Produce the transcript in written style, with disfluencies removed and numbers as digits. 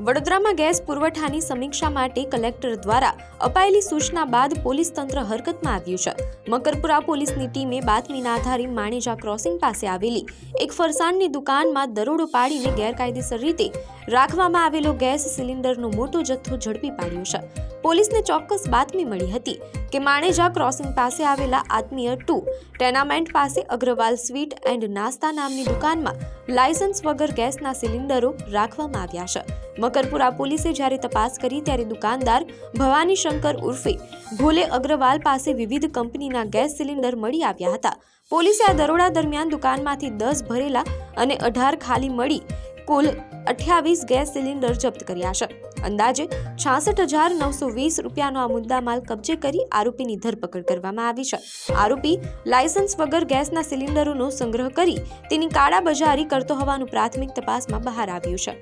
વડોદરામાં ગેસ પુરવઠાની સમીક્ષા માટે કલેક્ટર દ્વારા અપાયેલી સૂચના બાદ પોલીસ તંત્ર હરકતમાં આવ્યું છે। મકરપુરા પોલીસની ટીમે બાતમીના આધારે માણેજા ક્રોસિંગ પાસે આવેલી એક ફરસાણની દુકાનમાં દરોડો પાડીને ગેરકાયદેસર રીતે રાખવામાં આવેલો ગેસ સિલિન્ડરનો મોટો જથ્થો ઝડપી પાડ્યો છે। પોલીસને ચોક્કસ બાતમી મળી હતી કે માણેજા ક્રોસિંગ પાસે આવેલા આત્મીય 2 ટેનામેન્ટ પાસે અગ્રવાલ સ્વીટ એન્ડ નાસ્તા નામની દુકાનમાં લાયસન્સ વગર ગેસના સિલિન્ડરો રાખવામાં આવ્યા છે। મકરપુરા પોલીસે જ્યારે તપાસ કરી ત્યારે દુકાનદાર ભવાની શંકર ઉર્ફે ભોલે અગ્રવાલ પાસે વિવિધ કંપનીના ગેસ સિલિન્ડર મળી આવ્યા હતા। પોલીસે આ દરોડા દરમિયાન દુકાનમાંથી 10 ભરેલા અને 18 ખાલી મળી કુલ 28 ગેસ સિલિન્ડર જપ્ત કર્યા છે। અંદાજે 66,920 રૂપિયાનો આ મુદ્દામાલ કબજે કરી આરોપીની ધરપકડ કરવામાં આવી છે। આરોપી લાયસન્સ વગર ગેસના સિલિન્ડરોનો સંગ્રહ કરી તેની કાળાબજારી કરતો હોવાનું પ્રાથમિક તપાસમાં બહાર આવ્યું છે।